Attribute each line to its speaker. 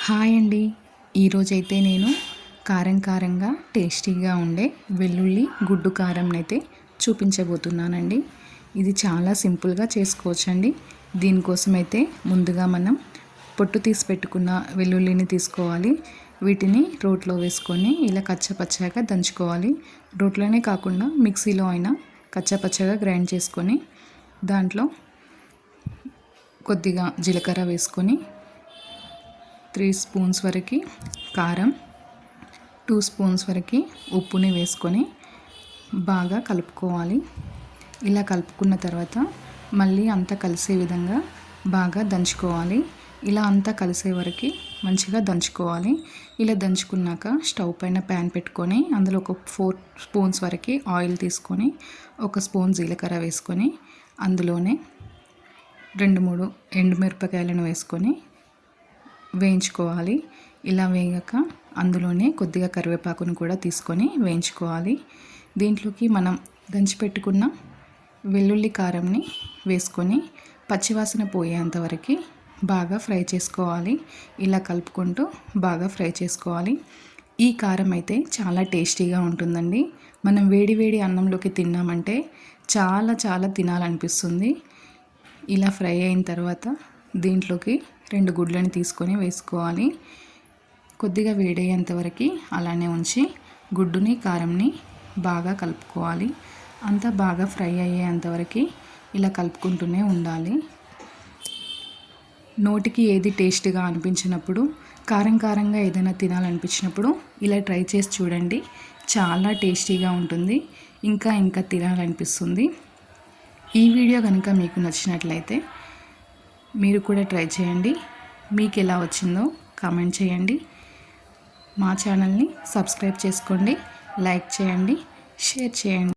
Speaker 1: Hi అండి. ఈరోజైతే నేను కారంగా టేస్టీగా ఉండే వెల్లుల్లి గుడ్డు కారంనైతే చూపించబోతున్నానండి. ఇది చాలా సింపుల్గా చేసుకోవచ్చండి. దీనికోసమైతే ముందుగా మనం పొట్టు తీసి పెట్టుకున్న వెల్లుల్లిని తీసుకోవాలి. వీటిని రోట్లో వేసుకొని ఇలా కచ్చపచ్చగా దంచుకోవాలి. రోట్లోనే కాకుండా మిక్సీలో అయినా కచ్చపచ్చగా గ్రైండ్ చేసుకొని దాంట్లో కొద్దిగా జీలకర్ర వేసుకొని 3 స్పూన్స్ వరకు కారం, 2 స్పూన్స్ వరకు ఉప్పుని వేసుకొని బాగా కలుపుకోవాలి. ఇలా కలుపుకున్న తర్వాత మళ్ళీ అంతా కలిసే విధంగా బాగా దంచుకోవాలి. ఇలా అంతా కలిసే వరకు మంచిగా దంచుకోవాలి. ఇలా దంచుకున్నాక స్టవ్ పైన ప్యాన్ పెట్టుకొని అందులో ఒక 4 స్పూన్స్ వరకు ఆయిల్ తీసుకొని 1 స్పూన్ జీలకర్ర వేసుకొని అందులోనే 2-3 ఎండుమిరపకాయలను వేసుకొని వేయించుకోవాలి. ఇలా వేయక అందులోనే కొద్దిగా కరివేపాకును కూడా తీసుకొని వేయించుకోవాలి. దీంట్లోకి మనం దంచిపెట్టుకున్న వెల్లుల్లి కారంని వేసుకొని పచ్చివాసన పోయేంత వరకు బాగా ఫ్రై చేసుకోవాలి. ఇలా కలుపుకుంటూ బాగా ఫ్రై చేసుకోవాలి. ఈ కారం అయితే చాలా టేస్టీగా ఉంటుందండి. మనం వేడి వేడి అన్నంలోకి తిన్నామంటే చాలా తినాలనిపిస్తుంది. ఇలా ఫ్రై అయిన తర్వాత దీంట్లోకి 2 గుడ్లను తీసుకొని వేసుకోవాలి. కొద్దిగా వేడయ్యేంత వరకు అలానే ఉంచి గుడ్డుని కారంని బాగా కలుపుకోవాలి. అంతా బాగా ఫ్రై అయ్యేంత వరకు ఇలా కలుపుకుంటూనే ఉండాలి. నోటికి ఏది టేస్ట్గా అనిపించినప్పుడు కారంగా ఏదైనా తినాలనిపించినప్పుడు ఇలా ట్రై చేసి చూడండి. చాలా టేస్టీగా ఉంటుంది. ఇంకా తినాలనిపిస్తుంది. ఈ వీడియో కనుక మీకు నచ్చినట్లయితే మీరు కూడా ట్రై చేయండి. మీకు ఎలా వచ్చిందో కామెంట్ చేయండి. మా ఛానల్ని సబ్స్క్రైబ్ చేసుకోండి, లైక్ చేయండి, షేర్ చేయండి.